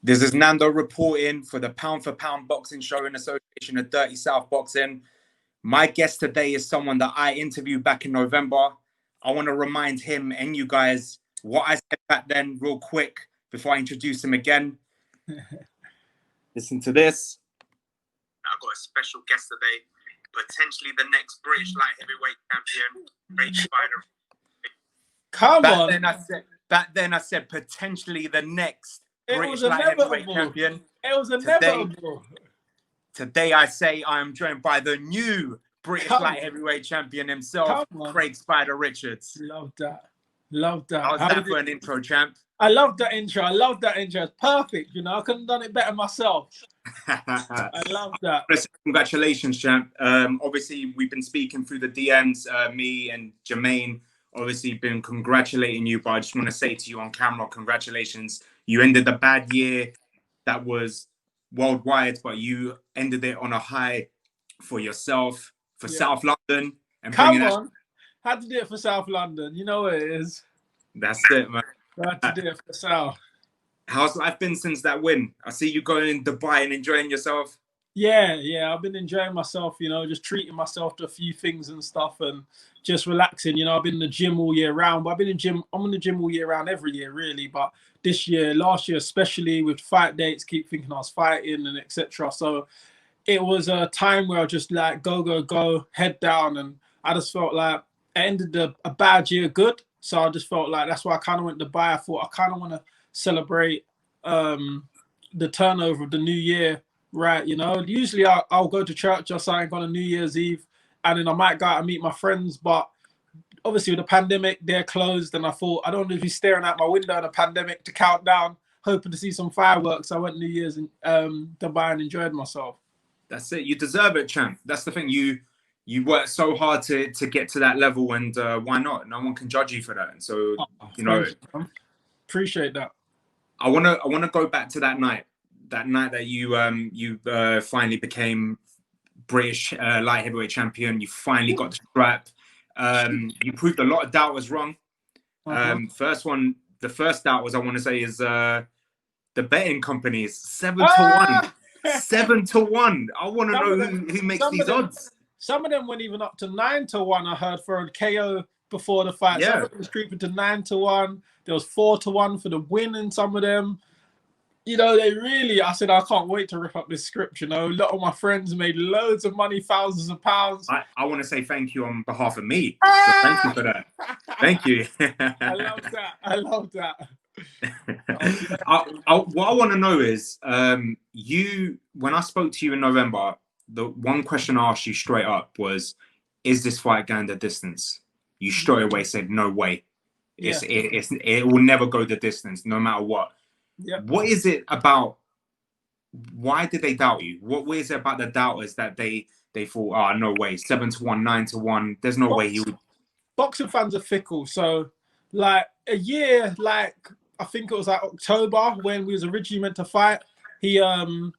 This is Nando reporting for the Pound for Pound Boxing Show in association of Dirty South Boxing. My guest today is someone that I interviewed back in November. I want to remind him and you guys what I said back then real quick before I introduce him again. Listen to this. I've got a special guest today, potentially the next British light heavyweight champion, Great Spider. Back then I said potentially the next British light heavyweight champion. It was inevitable. Today I say I am joined by the new British light heavyweight champion himself, Craig Spider Richards. Love that. Love that. How's that for an intro, champ? I love that intro. It's perfect. You know, I couldn't have done it better myself. I love that. Congratulations, champ. Obviously, we've been speaking through the DMs, me and Jermaine, obviously been congratulating you, but I just want to say to you on camera, congratulations. You ended a bad year that was worldwide, but you ended it on a high for yourself, for South London. And come on. Had to do it for South London. You know what it is. That's it, man. Had to do it for South. How's life been since that win? I see you going in Dubai and enjoying yourself. Yeah. I've been enjoying myself, you know, just treating myself to a few things and stuff and just relaxing. You know, I've been in the gym all year round, but I'm in the gym all year round every year, really. But last year, especially with fight dates, keep thinking I was fighting and etc. So it was a time where I just like go, head down. And I just felt like I ended a bad year good. So I just felt like that's why I kind of went to Dubai. I thought I kind of want to celebrate the turnover of the new year, right? You know, usually I'll go to church or something on a New Year's Eve, and then I might go out and meet my friends. But obviously with the pandemic, they're closed, and I thought I don't want to be staring out my window in a pandemic to count down, hoping to see some fireworks. I went New Year's in Dubai and enjoyed myself. That's it. You deserve it, champ. That's the thing. You worked so hard to get to that level, and why not? No one can judge you for that. And so, you know, appreciate that. I wanna go back to that night that you finally became British light heavyweight champion. You finally got the strap. You proved a lot of doubters wrong. The first doubt was, I want to say, is the betting companies 7-1, 7-1. I want to know who makes these odds. Some of them went even up to 9-1. I heard for a KO before the fight. Yeah. Some of them was creeping to 9-1. There was 4-1 for the win in some of them. You know, I said, I can't wait to rip up this script. You know, a lot of my friends made loads of money, thousands of pounds. I want to say thank you on behalf of me. So thank you for that. Thank you. I love that. What I want to know is, when I spoke to you in November, the one question I asked you straight up was, is this fight going the distance? You straight away said, no way. It will never go the distance, no matter what. Yeah. What is it about? Why did they doubt you? What is it about the doubters that they thought, oh, no way, 7-1, 9-1, there's no way he would? Boxing fans are fickle. So, like, a year, like, I think it was like October when we was originally meant to fight. When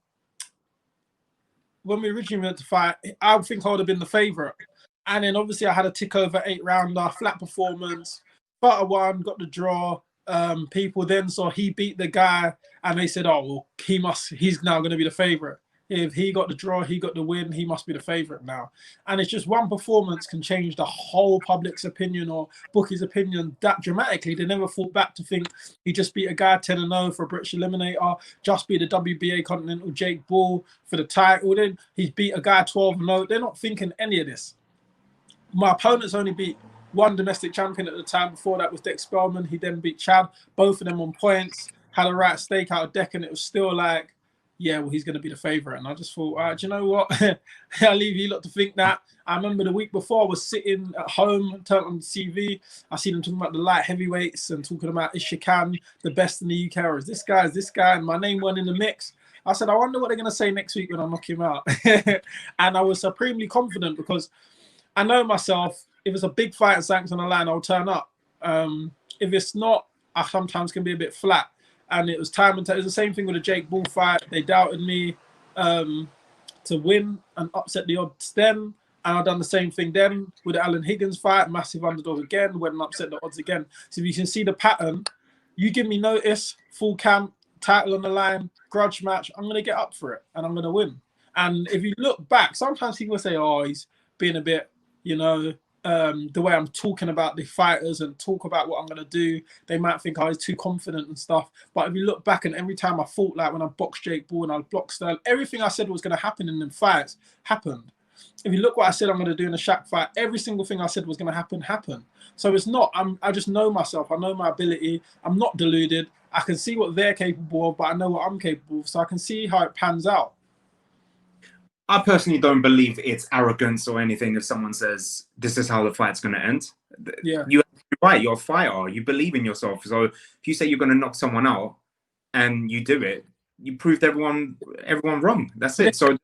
we originally meant to fight, I think I would have been the favourite. And then obviously I had a tick over 8-rounder, flat performance, but I won, got the draw. People then saw he beat the guy and they said, oh, well, he's now going to be the favourite. If he got the draw, he got the win, he must be the favourite now. And it's just one performance can change the whole public's opinion or bookie's opinion that dramatically. They never thought back to think he just beat a guy 10-0 for a British Eliminator, just beat the WBA Continental Jake Bull for the title. Then he's beat a guy 12-0. They're not thinking any of this. My opponents only beat one domestic champion at the time. Before that was Dex Spellman. He then beat Chad. Both of them on points. Had a right stake out of deck, and it was still like, yeah, well, he's going to be the favourite. And I just thought, all right, do you know what? I'll leave you lot to think that. I remember the week before I was sitting at home, turned on the TV. I see them talking about the light heavyweights and talking about is Shakan the best in the UK, or is this guy, and my name went in the mix. I said, I wonder what they're going to say next week when I knock him out. And I was supremely confident because I know myself, if it's a big fight and something's on the line, I'll turn up. If it's not, I sometimes can be a bit flat. And it was time and time. It was the same thing with the Jake Bull fight. They doubted me to win and upset the odds then. And I've done the same thing then with the Alan Higgins fight. Massive underdog again, went and upset the odds again. So if you can see the pattern, you give me notice, full camp, title on the line, grudge match, I'm going to get up for it and I'm going to win. And if you look back, sometimes people say, oh, he's being a bit, you know, the way I'm talking about the fighters and talk about what I'm going to do, they might think I was too confident and stuff. But if you look back, and every time I fought, like when I boxed Jake Paul and I blocked Sterling, everything I said was going to happen in them fights happened. If you look what I said I'm going to do in the Shaq fight, every single thing I said was going to happen happened. So it's not, I just know myself. I know my ability. I'm not deluded. I can see what they're capable of, but I know what I'm capable of. So I can see how it pans out. I personally don't believe it's arrogance or anything if someone says, this is how the fight's going to end. Yeah. You're right. You're a fighter. You believe in yourself. So if you say you're going to knock someone out and you do it, you proved everyone wrong. That's it. So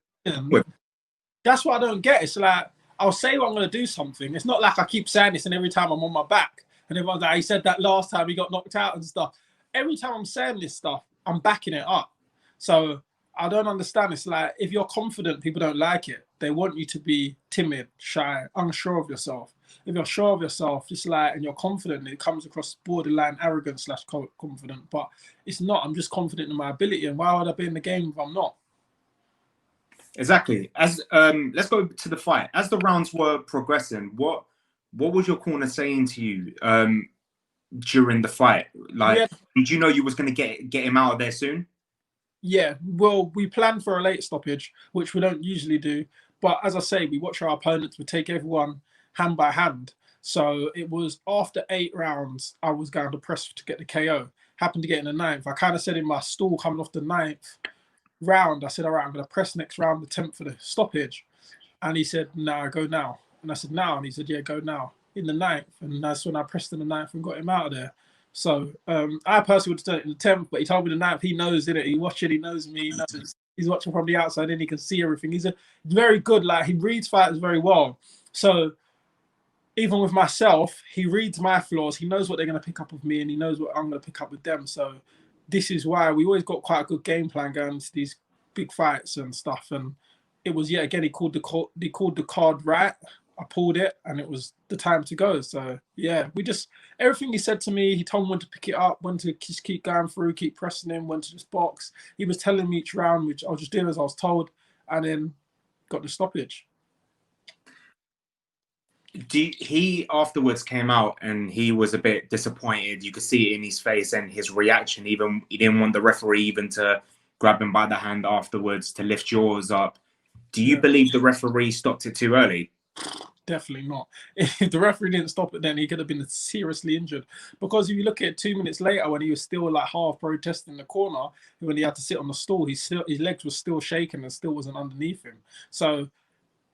that's what I don't get. It's like, I'll say I'm going to do something. It's not like I keep saying this and every time I'm on my back and everyone's like, he said that last time he got knocked out and stuff. Every time I'm saying this stuff, I'm backing it up. So I don't understand. It's like, if you're confident, people don't like it. They want you to be timid, shy, unsure of yourself. If you're sure of yourself, just like, and you're confident, it comes across borderline arrogant / confident. But it's not. I'm just confident in my ability. And why would I be in the game if I'm not? Exactly. As let's go to the fight. As the rounds were progressing, what was your corner saying to you during the fight? Like, did you know you was going to get him out of there soon? Yeah, well, we planned for a late stoppage, which we don't usually do. But as I say, we watch our opponents. We take everyone hand by hand. So it was after 8 rounds, I was going to press to get the KO. Happened to get in the 9th. I kind of said in my stall coming off the 9th round, I said, all right, I'm going to press next round, the 10th for the stoppage. And he said, no, go now. And I said, now. And he said, yeah, go now. In the 9th. And that's when I pressed in the 9th and got him out of there. So I personally would have done it in the 10th, but he told me the 9th. He knows, innit? He watched it. He knows me. He knows. He's watching from the outside and he can see everything. He's a very good, like, he reads fighters very well. So even with myself, he reads my flaws. He knows what they're going to pick up with me and he knows what I'm going to pick up with them. So this is why we always got quite a good game plan going into these big fights and stuff. And it was, yet again, he called the card right. I pulled it and it was the time to go. So yeah, everything he said to me, he told me when to pick it up, when to just keep going through, keep pressing him, when to just box. He was telling me each round, which I was just doing as I was told, and then got the stoppage. He afterwards came out and he was a bit disappointed. You could see it in his face and his reaction. Even he didn't want the referee even to grab him by the hand afterwards to lift yours up. Do you believe the referee stopped it too early? Definitely not. If the referee didn't stop it, then he could have been seriously injured. Because if you look at it 2 minutes later, when he was still like half protesting in the corner, when he had to sit on the stool, his legs were still shaking and still wasn't underneath him. So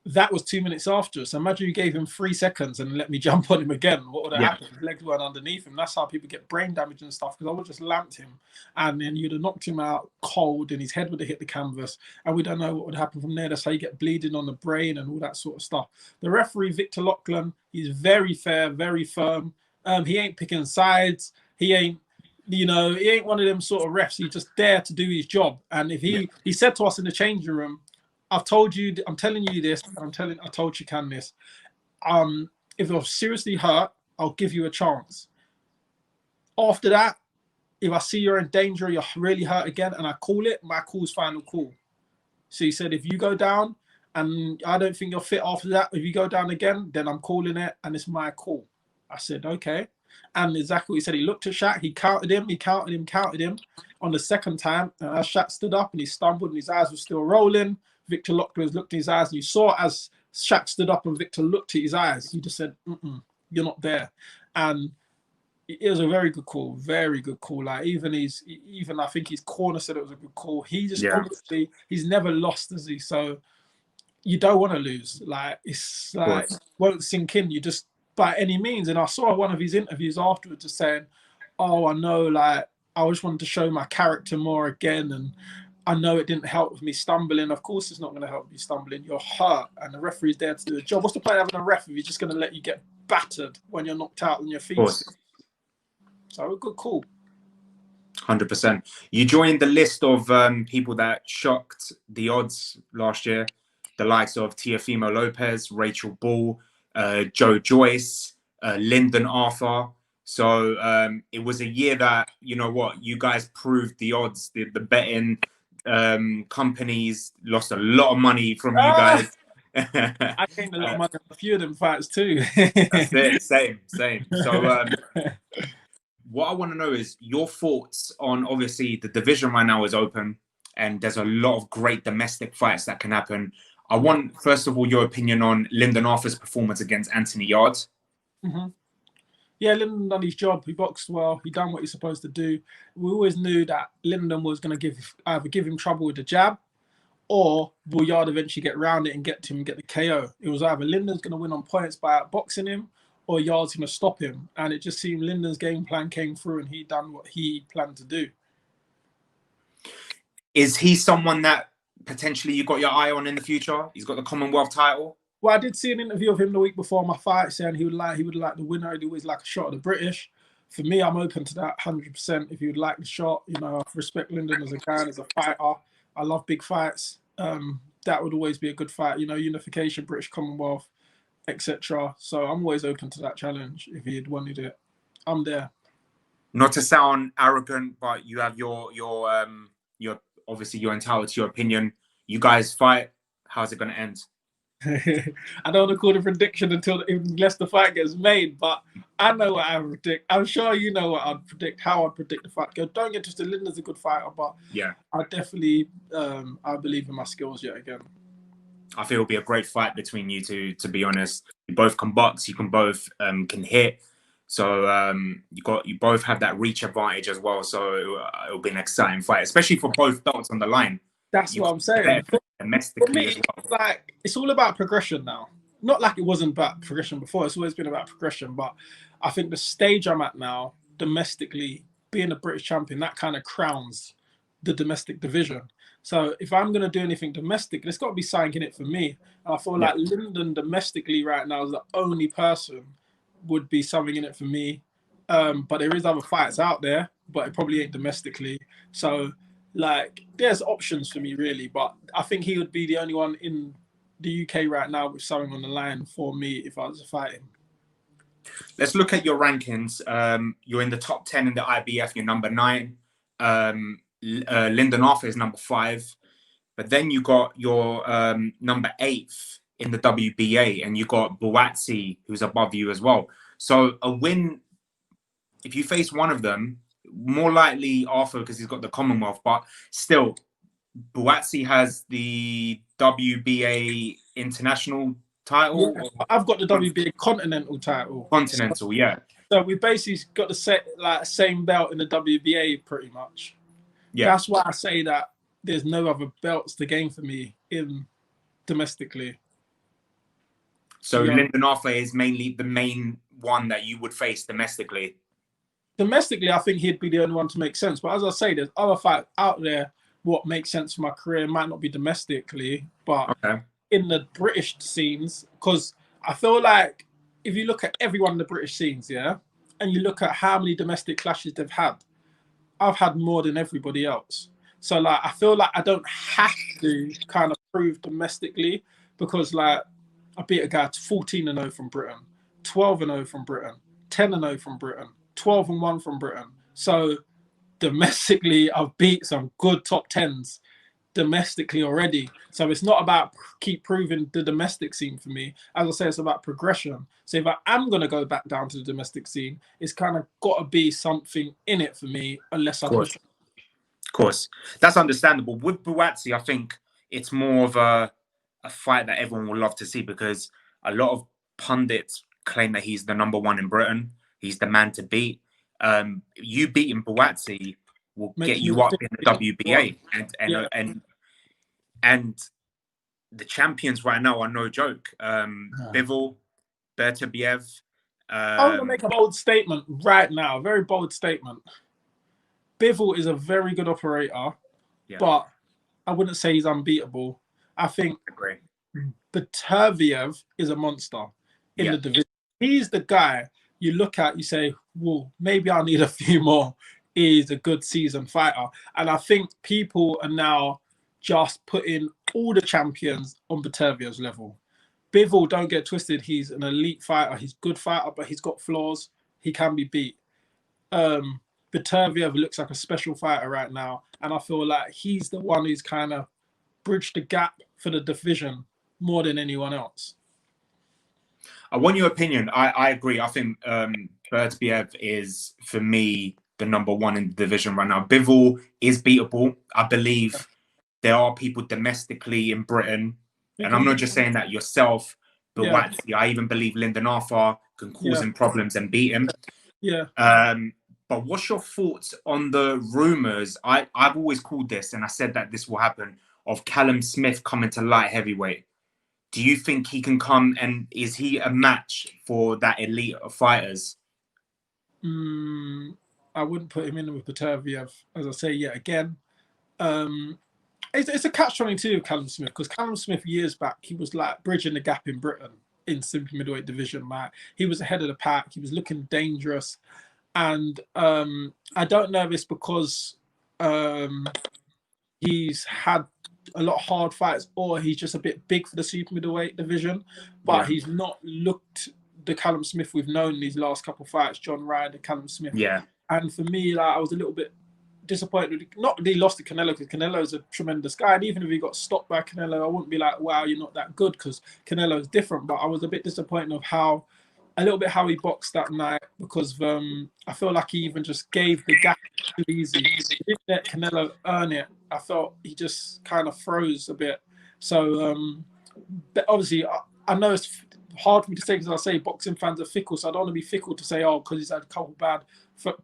that was 2 minutes after. So imagine you gave him 3 seconds and let me jump on him again. What would have happened? His legs weren't underneath him. That's how people get brain damage and stuff, because I would have just lamped him and then you'd have knocked him out cold and his head would have hit the canvas and we don't know what would happen from there. That's how you get bleeding on the brain and all that sort of stuff. The referee, Victor Lachlan, he's very fair, very firm. He ain't picking sides. He ain't, he ain't one of them sort of refs. He's just there to do his job. And if he said to us in the changing room, I've told you, I'm telling you this, I told Shakan this. If you're seriously hurt, I'll give you a chance. After that, if I see you're in danger, you're really hurt again, and I call it, my call's final call. So he said, if you go down and I don't think you're fit after that, if you go down again, then I'm calling it and it's my call. I said, okay. And exactly what he said. He looked at Shaq, he counted him. On the second time, and as Shaq stood up and he stumbled and his eyes were still rolling, Victor Lachlan looked in his eyes and you saw as Shaq stood up and Victor looked at his eyes, he just said, you're not there. And it was a very good call, very good call. Like even I think his corner said it was a good call. He just obviously, he's never lost, has he? So you don't want to lose. Like it's like won't sink in. You just by any means. And I saw one of his interviews afterwards just saying, oh, I know, like I just wanted to show my character more again, and I know it didn't help with me stumbling. Of course, it's not going to help you stumbling. You're hurt, and the referee's there to do the job. What's the point of having a ref if he's just going to let you get battered when you're knocked out on your feet? So a good call. 100%. You joined the list of people that shocked the odds last year. The likes of Teofimo Lopez, Rachel Ball, Joe Joyce, Lyndon Arthur. So it was a year that, you know what, you guys proved the odds. The betting companies lost a lot of money from you Ah, guys. I gained a lot of money on a few of them fights too. That's it. Same. So what I want to know is your thoughts on, obviously, the division right now is open and there's a lot of great domestic fights that can happen. I want, first of all, your opinion on Lyndon Arthur's performance against Anthony Yarde. Mm-hmm. Yeah, Lyndon done his job. He boxed well. He done what he's supposed to do. We always knew that Lyndon was going to either give him trouble with the jab, or will Yarde eventually get round it and get to him and get the KO. It was either Lyndon's going to win on points by outboxing him, or Yarde's going to stop him. And it just seemed Lyndon's game plan came through and he done what he planned to do. Is he someone that potentially you got your eye on in the future? He's got the Commonwealth title. Well, I did see an interview of him the week before my fight saying he would like the winner. He'd always like a shot at the British. For me, I'm open to that 100%. If you would like the shot, you know, I respect Lyndon as a guy, as a fighter. I love big fights. That would always be a good fight. You know, unification, British Commonwealth, etc. So I'm always open to that challenge. If he had wanted it, I'm there. Not to sound arrogant, but you have your obviously you're entitled to your opinion. You guys fight. How's it going to end? I don't want to call the prediction unless the fight gets made, but I know what I predict. I'm sure you know what I'd predict, how I'd predict the fight. Don't get twisted. Lyndon's a good fighter, but yeah, I definitely I believe in my skills yet again. I feel it'll be a great fight between you two. To be honest, you both can box. You can both can hit. So you both have that reach advantage as well. So it'll be an exciting fight, especially for both belts on the line. That's what I'm saying. Domestically, for me, as well. like, it's all about progression now. Not like it wasn't about progression before. It's always been about progression. But I think the stage I'm at now, domestically, being a British champion, that kind of crowns the domestic division. So if I'm going to do anything domestic, there's got to be something in it for me. And I feel like Lyndon domestically right now is the only person would be something in it for me. But there is other fights out there, but it probably ain't domestically. So, like, there's options for me, really. But I think he would be the only one in the UK right now with something on the line for me if I was to fight him. Let's look at your rankings. You're in the top 10 in the IBF. You're number 9. Lyndon Arthur is number 5. But then you got your number 8th in the WBA, and you got Buatsi, who's above you as well. So a win, if you face one of them, more likely Arthur because he's got the Commonwealth, but still, Buatsi has the WBA international title. Yeah, I've got the WBA continental title. Continental, yeah. So we basically got the same belt in the WBA pretty much. Yeah. That's why I say that there's no other belts to gain for me in domestically. So Lyndon Arthur is mainly the main one that you would face domestically. Domestically, I think he'd be the only one to make sense. But as I say, there's other fights out there. What makes sense for my career might not be domestically, but in the British scenes, because I feel like if you look at everyone in the British scenes, yeah, and you look at how many domestic clashes they've had, I've had more than everybody else. So, like, I feel like I don't have to kind of prove domestically because, like, I beat a guy 14-0 from Britain, 12-0 from Britain, 10-0 from Britain, 12-1 from Britain. So domestically, I've beat some good top 10s domestically already. So it's not about keep proving the domestic scene for me. As I say, it's about progression. So if I am going to go back down to the domestic scene, it's kind of got to be something in it for me, unless I push. Of course. That's understandable. With Buatsi, I think it's more of a fight that everyone will love to see because a lot of pundits claim that he's the number 1 in Britain. He's the man to beat. You beating Buatsi will get you up in the WBA, and the champions right now are no joke. Bivol, Beterbiev. I want to make a bold statement right now. A very bold statement. Bivol is a very good operator, but I wouldn't say he's unbeatable. I think Beterbiev is a monster in the division. He's the guy you look at, you say, well, maybe I need a few more. He's a good seasoned fighter. And I think people are now just putting all the champions on Beterbiev's level. Bivol, don't get twisted, he's an elite fighter. He's a good fighter, but he's got flaws. He can be beat. Beterbiev looks like a special fighter right now, and I feel like he's the one who's kind of bridged the gap for the division more than anyone else. I want your opinion. I agree. I think Beterbiev is, for me, the number one in the division right now. Bivol is beatable. I believe there are people domestically in Britain, and I'm not just saying that yourself, but Buatsi. I even believe Lyndon Arthur can cause him problems and beat him. Yeah. But what's your thoughts on the rumours? I've always called this, and I said that this will happen, of Callum Smith coming to light heavyweight. Do you think he can come, and is he a match for that elite of fighters? I wouldn't put him in with Beterbiev, as I say yet again. It's a catch-22 of Callum Smith, because Callum Smith years back, he was like bridging the gap in Britain in super middleweight division. Like, he was ahead of the pack. He was looking dangerous. And I don't know if it's because he's had a lot of hard fights, or he's just a bit big for the super middleweight division, but he's not looked the Callum Smith we've known these last couple of fights. John Ryder, Callum Smith. Yeah. And for me, like, I was a little bit disappointed. Not that he lost to Canelo, because Canelo's a tremendous guy, and even if he got stopped by Canelo, I wouldn't be like, wow, you're not that good, because Canelo's different. But I was a bit disappointed of how he boxed that night, because I feel like he even just gave the gap too easy. He didn't let Canelo earn it. I felt he just kind of froze a bit. So, but obviously, I know it's hard for me to say, because I say boxing fans are fickle, so I don't want to be fickle to say, oh, because he's had a couple bad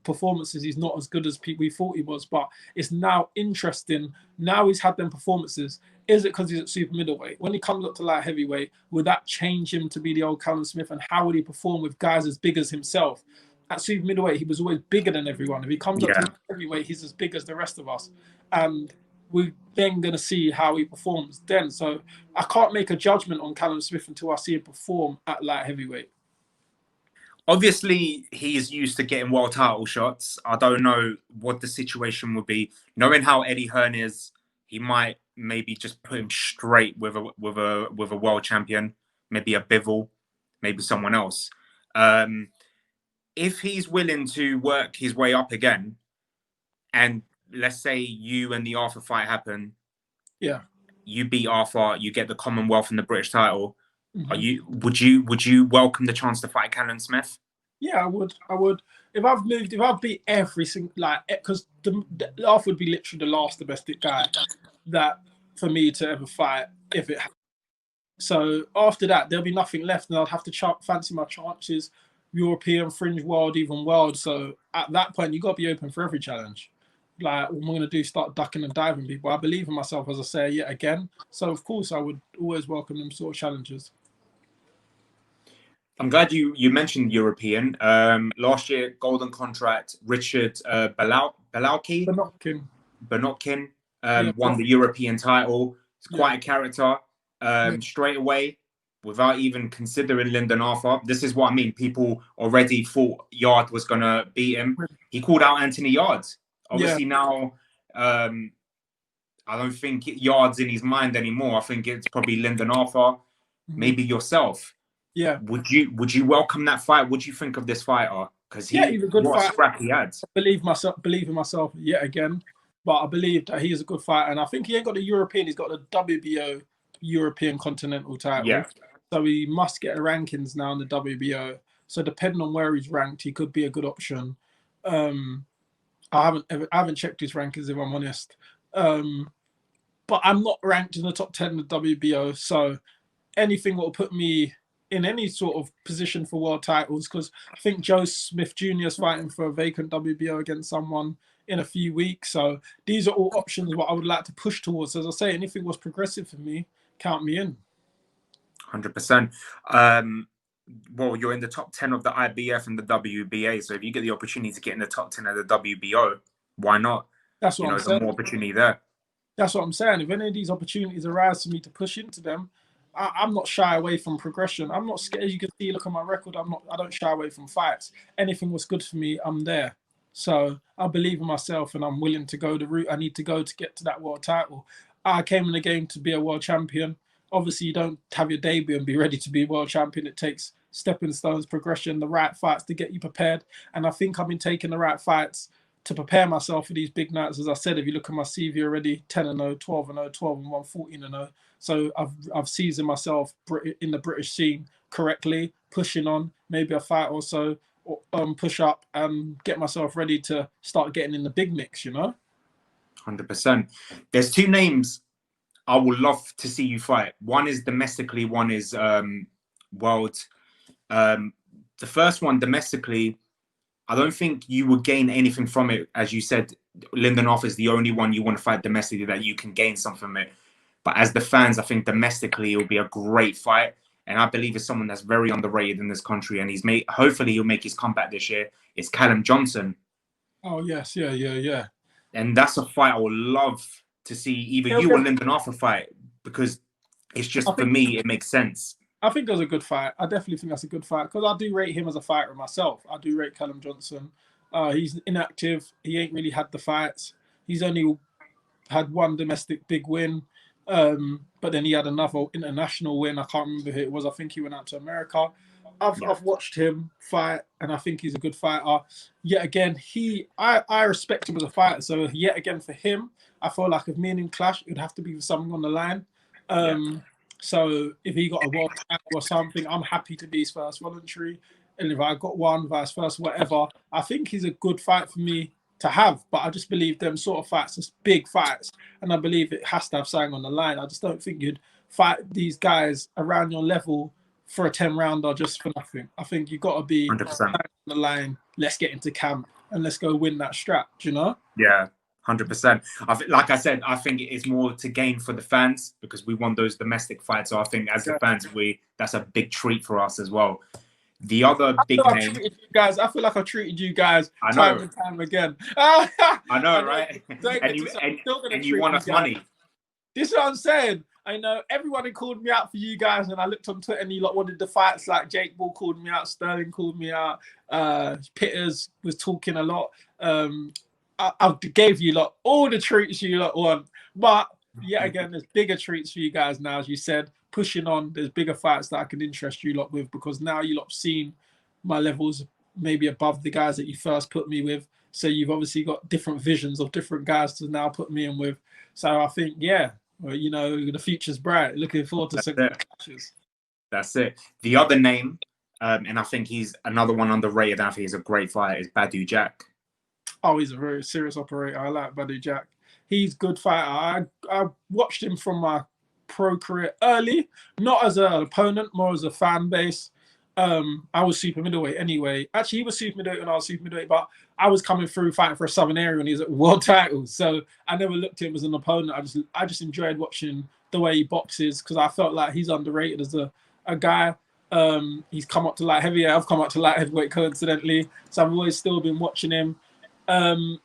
performances, he's not as good as we thought he was. But it's now interesting. Now he's had them performances. Is it because he's at super middleweight? When he comes up to light heavyweight, would that change him to be the old Callum Smith? And how would he perform with guys as big as himself? At super middleweight, he was always bigger than everyone. If he comes up to heavyweight, he's as big as the rest of us. And we're then going to see how he performs then. So I can't make a judgment on Callum Smith until I see him perform at light heavyweight. Obviously, he is used to getting world title shots. I don't know what the situation would be. Knowing how Eddie Hearn is, he might maybe just put him straight with a world champion, maybe a Bivol, maybe someone else. If he's willing to work his way up again, and let's say you and the Arthur fight happen, you beat Arthur, you get the Commonwealth and the British title. Would you welcome the chance to fight Callum Smith? Yeah, I would. If I've beat every single, like, because Arthur would be literally the last domestic guy that for me to ever fight if it. So after that, there'll be nothing left, and I'd have to fancy my chances, European, fringe world, even world. So at that point, you got to be open for every challenge. Like, what I'm going to do, start ducking and diving people. I believe in myself, as I say yet again. So of course, I would always welcome them sort of challenges. I'm glad you mentioned European. Last year, golden contract, Richard Banotkin won the European title. It's quite a character. Straight away, without even considering Lyndon Arthur. This is what I mean. People already thought Yarde was going to beat him. He called out Anthony Yarde. Obviously now, I don't think Yarde's in his mind anymore. I think it's probably Lyndon Arthur, maybe yourself. Yeah. Would you welcome that fight? What do you think of this fighter? Because he's a good fighter. Scrap he had. Believe in myself yet again. But I believe that he is a good fighter. And I think he ain't got the European, he's got the WBO European Continental title. Yeah. So he must get the rankings now in the WBO. So depending on where he's ranked, he could be a good option. I haven't checked his rankings, if I'm honest. But I'm not ranked in the top 10 in the WBO. So anything that will put me in any sort of position for world titles, because I think Joe Smith Jr. is fighting for a vacant WBO against someone in a few weeks. So these are all options what I would like to push towards. As I say, anything was progressive for me, count me in. 100%. Well, you're in the top 10 of the IBF and the WBA. So if you get the opportunity to get in the top 10 of the WBO, why not? That's what I'm saying. There's more opportunity there. That's what I'm saying. If any of these opportunities arise for me to push into them, I'm not shy away from progression. I'm not scared. As you can see, look at my record. I don't shy away from fights. Anything was good for me, I'm there. So I believe in myself, and I'm willing to go the route I need to go to get to that world title. I came in the game to be a world champion. Obviously, you don't have your debut and be ready to be world champion. It takes stepping stones, progression, the right fights to get you prepared. And I think I've been taking the right fights to prepare myself for these big nights. As I said, if you look at my CV already, 10-0, 12-0, 12-1, 14-0. So I've seasoned myself in the British scene correctly, pushing on maybe a fight or so, push up and get myself ready to start getting in the big mix, you know? 100%. There's two names I would love to see you fight. One is domestically, one is world. The first one, domestically, I don't think you would gain anything from it. As you said, Lyndon Arthur is the only one you want to fight domestically that you can gain something from it. But as the fans, I think domestically it will be a great fight. And I believe it's someone that's very underrated in this country. And hopefully he'll make his comeback this year. It's Callum Johnson. Oh, yes. Yeah. And that's a fight I would love to see either you or Lyndon Arthur fight, because it's just, for me, it makes sense. I think that's a good fight. I definitely think that's a good fight because I do rate him as a fighter myself. I do rate Callum Johnson. He's inactive. He ain't really had the fights. He's only had one domestic big win, but then he had another international win. I can't remember who it was. I think he went out to America. I've watched him fight, and I think he's a good fighter. Yet again, I respect him as a fighter. So yet again, for him, I feel like if me and him clash, it would have to be with something on the line. So if he got a world title or something, I'm happy to be his first voluntary. And if I got one, vice versa, whatever, I think he's a good fight for me to have. But I just believe them sort of fights, it's big fights, and I believe it has to have something on the line. I just don't think you'd fight these guys around your level for a 10-rounder just for nothing. I think you've got to be 100% on the line. Let's get into camp and let's go win that strap, do you know? Yeah, 100%. Like I said, I think it's more to gain for the fans because we want those domestic fights. So I think as the fans, that's a big treat for us as well. The other big name. I feel like I treated you guys time and time again. I know, right? And you won us money. This is what I'm saying. I know everyone had called me out for you guys, and I looked on Twitter and you lot wanted the fights. Like Jake Ball called me out, Sterling called me out, Pitters was talking a lot. I gave you lot all the treats you lot want, but yet again, there's bigger treats for you guys now, as you said. Pushing on, there's bigger fights that I can interest you lot with because now you lot have seen my levels maybe above the guys that you first put me with. So you've obviously got different visions of different guys to now put me in with. So I think, well, you know, the future's bright. Looking forward to some clashes. That's it. The other name, and I think he's another one underrated. I think he's a great fighter. Is Badou Jack. Oh, he's a very serious operator. I like Badou Jack. He's a good fighter. I watched him from my pro career early, not as an opponent, more as a fan base. I was super middleweight anyway. Actually, he was super middleweight when I was super middleweight, but I was coming through fighting for a Southern area when he was at world titles. So I never looked at him as an opponent. I just enjoyed watching the way he boxes because I felt like he's underrated as a guy. He's come up to light heavyweight. I've come up to light heavyweight coincidentally. So I've always still been watching him. And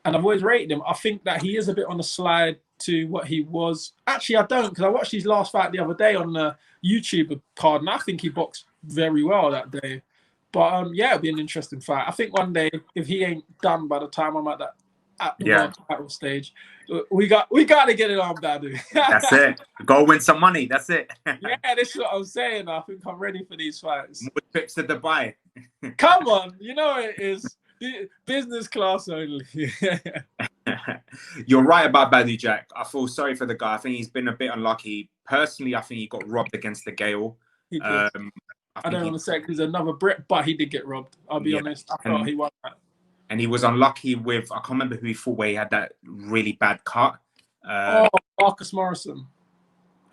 I've always rated him. I think that he is a bit on the slide to what he was. Actually, I don't, because I watched his last fight the other day on the YouTube card, and I think he boxed very well that day. But it'll be an interesting fight. I think one day, if he ain't done by the time I'm at the world title stage, we got to get it on, Badou. That's it. Go win some money. That's it. Yeah, this is what I'm saying. I think I'm ready for these fights. More trips to Dubai. Come on, you know it is. Business class only. You're right about Badou Jack. I feel sorry for the guy. I think he's been a bit unlucky. Personally, I think he got robbed against the Gale. He did. I don't want to say he's another Brit, but he did get robbed. I'll be honest. I thought he won that. And he was unlucky with, I can't remember who he fought where he had that really bad cut. Marcus Morrison.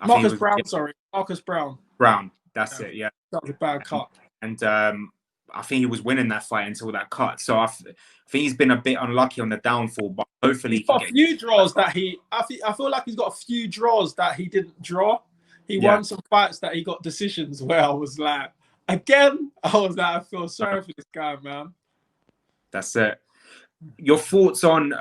Marcus Brown. Brown. That's it, yeah. That was a bad cut. And I think he was winning that fight until that cut. So I think he's been a bit unlucky on the downfall, but hopefully he's got a few draws that I feel like he's got a few draws that he didn't draw. He won some fights that he got decisions where I was like, again, I feel sorry for this guy, man. That's it. Your thoughts on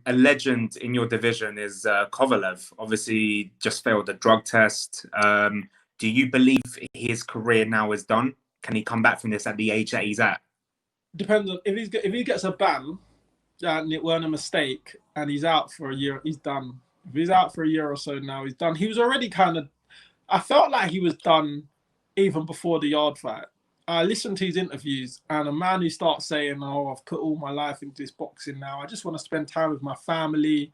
a legend in your division is Kovalev. Obviously, just failed the drug test. Do you believe his career now is done? Can he come back from this at the age that he's at? Depends on if he gets a ban and it weren't a mistake and he's out for a year, he's done. If he's out for a year or so now, he's done. He was already I felt like he was done even before the Yarde fight. I listened to his interviews, and a man who starts saying, "Oh, I've put all my life into this boxing now. I just want to spend time with my family.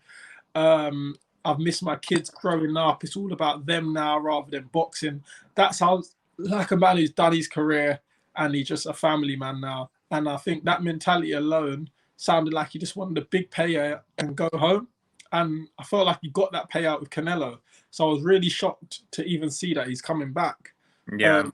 I've missed my kids growing up. It's all about them now rather than boxing." That sounds like a man who's done his career and he's just a family man now. And I think that mentality alone sounded like he just wanted a big payout and go home. And I felt like he got that payout with Canelo. So I was really shocked to even see that he's coming back. Yeah.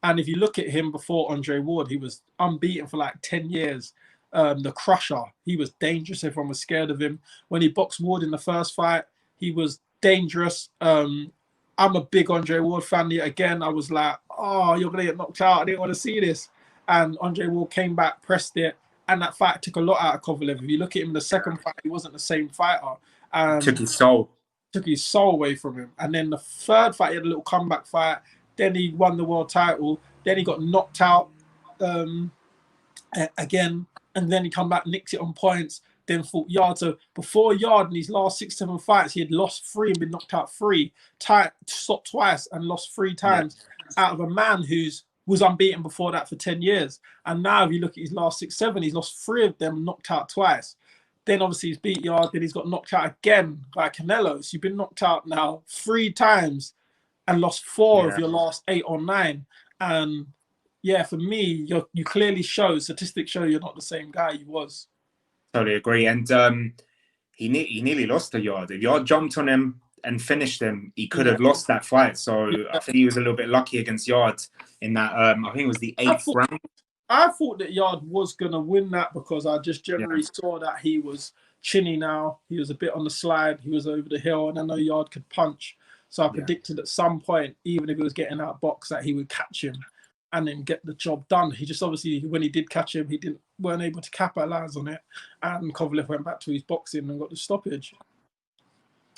And if you look at him before Andre Ward, he was unbeaten for like 10 years. The Crusher, he was dangerous. Everyone was scared of him. When he boxed Ward in the first fight, he was dangerous. I'm a big Andre Ward fan. Again, I was like, oh, you're going to get knocked out. I didn't want to see this. And Andre Ward came back, pressed it, and that fight took a lot out of Kovalev. If you look at him in the second fight, he wasn't the same fighter. Took his soul. Took his soul away from him. And then the third fight, he had a little comeback fight. Then he won the world title. Then he got knocked out again. And then he come back, nicked it on points. Then fought Yarde. So before Yarde, in his last 6-7 fights, he had lost 3 and been knocked out 3. Stopped twice and lost 3 times out of a man who's was unbeaten before that for 10 years. And now if you look at his last 6-7, he's lost 3 of them, knocked out twice. Then obviously he's beat Yarde. Then he's got knocked out again by Canelo. So you've been knocked out now 3 times and lost 4 of your last 8 or 9. And yeah, for me, you clearly show, statistics show you're not the same guy you was. Totally agree. And he nearly lost to Yarde. If Yarde jumped on him and finished him, he could have lost that fight. So I think he was a little bit lucky against Yarde in that. I think it was the 8th round. I thought that Yarde was going to win that because I just generally saw that he was chinny now. He was a bit on the slide. He was over the hill, and I know Yarde could punch. So I predicted at some point, even if he was getting out box, that he would catch him and then get the job done. He just obviously, when he did catch him, he weren't able to capitalize on it. And Kovalev went back to his boxing and got the stoppage.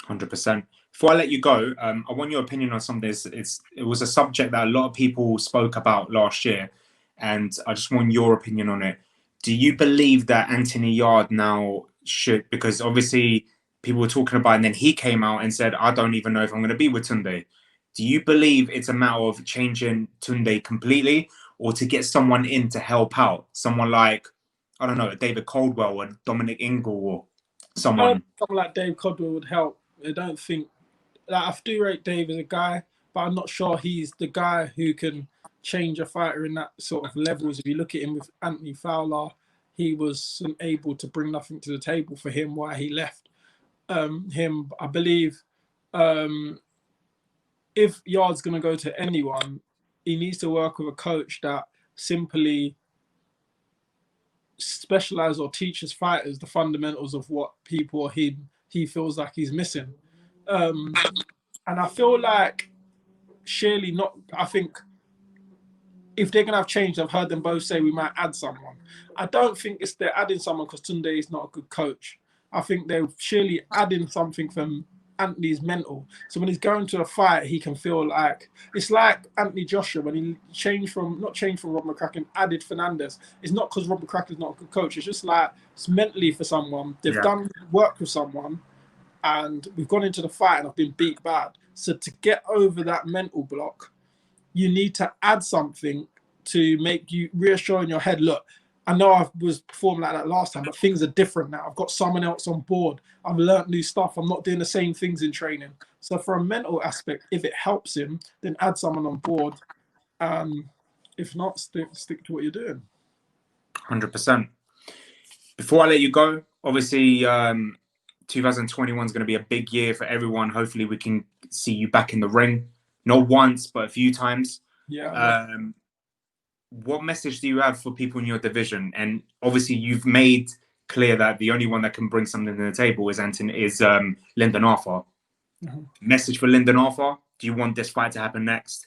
100%. Before I let you go, I want your opinion on something. It was a subject that a lot of people spoke about last year, and I just want your opinion on it. Do you believe that Anthony Yarde now should, because obviously people were talking about it, and then he came out and said, I don't even know if I'm going to be with Tunde. Do you believe it's a matter of changing Tunde completely, or to get someone in to help out? Someone like, I don't know, David Caldwell or Dominic Ingle or someone. Someone like Dave Caldwell would help. I don't think, like, I do rate Dave as a guy, but I'm not sure he's the guy who can change a fighter in that sort of levels. If you look at him with Anthony Fowler, he was able to bring nothing to the table for him while he left him. I believe if Yarde's going to go to anyone, he needs to work with a coach that simply specializes or teaches fighters the fundamentals of what people or he feels like he's missing. And I feel like surely not. I think if they're going to have changed, I've heard them both say we might add someone. I don't think it's they're adding someone because Tunde is not a good coach. I think they're surely adding something from Anthony's mental. So when he's going to a fight, he can feel like it's like Anthony Joshua when he not changed from Rob McCracken, added Fernandez. It's not because Rob McCracken's not a good coach. It's just like it's mentally for someone. They've done work with someone, and we've gone into the fight and I've been beat bad. So to get over that mental block, you need to add something to make you reassure in your head, look, I know I was performing like that last time, but things are different now. I've got someone else on board. I've learned new stuff. I'm not doing the same things in training. So for a mental aspect, if it helps him, then add someone on board. If not, stick to what you're doing. 100%. Before I let you go, obviously 2021 is going to be a big year for everyone. Hopefully we can see you back in the ring. Not once, but a few times. Yeah. What message do you have for people in your division? And obviously you've made clear that the only one that can bring something to the table is Lyndon Arthur. Mm-hmm. Message for Lyndon Arthur. Do you want this fight to happen next?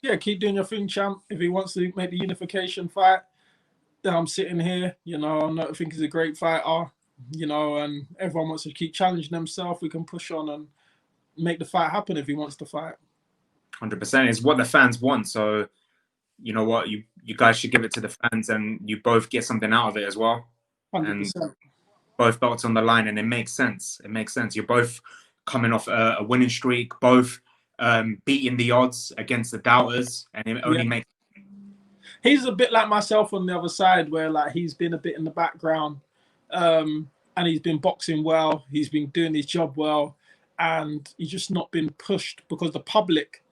Yeah, keep doing your thing, champ. If he wants to make the unification fight, then I'm sitting here. You know, I think he's a great fighter. You know, and everyone wants to keep challenging themselves. We can push on and make the fight happen if he wants to fight. 100%. It's what the fans want. So, you know what, you guys should give it to the fans, and you both get something out of it as well. 100%. And both belts on the line, and it makes sense. It makes sense. You're both coming off a winning streak, both beating the odds against the doubters, and it only makes. he's a bit like myself on the other side, where like he's been a bit in the background, and he's been boxing well. He's been doing his job well, and he's just not been pushed because the public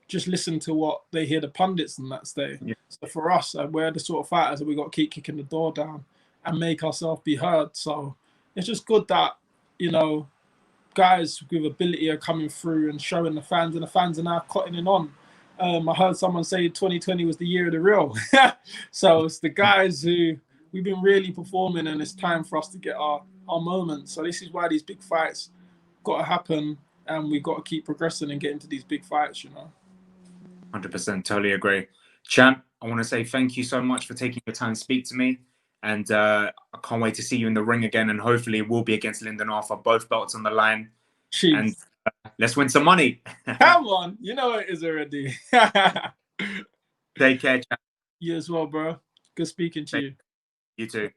just listen to what they hear the pundits and that say. Yeah. So for us, we're the sort of fighters that we got to keep kicking the door down and make ourselves be heard. So it's just good that, you know, guys with ability are coming through and showing the fans, and the fans are now cottoning on. I heard someone say 2020 was the year of the real. So it's the guys who we've been really performing, and it's time for us to get our moment. So this is why these big fights got to happen, and we've got to keep progressing and getting to these big fights, you know. 100%, totally agree. Champ, I want to say thank you so much for taking your time to speak to me. And I can't wait to see you in the ring again. And hopefully it will be against Lyndon Arthur, both belts on the line. Jeez. And let's win some money. Come on. You know it is already. Take care, champ. You as well, bro. Good speaking to you. You too.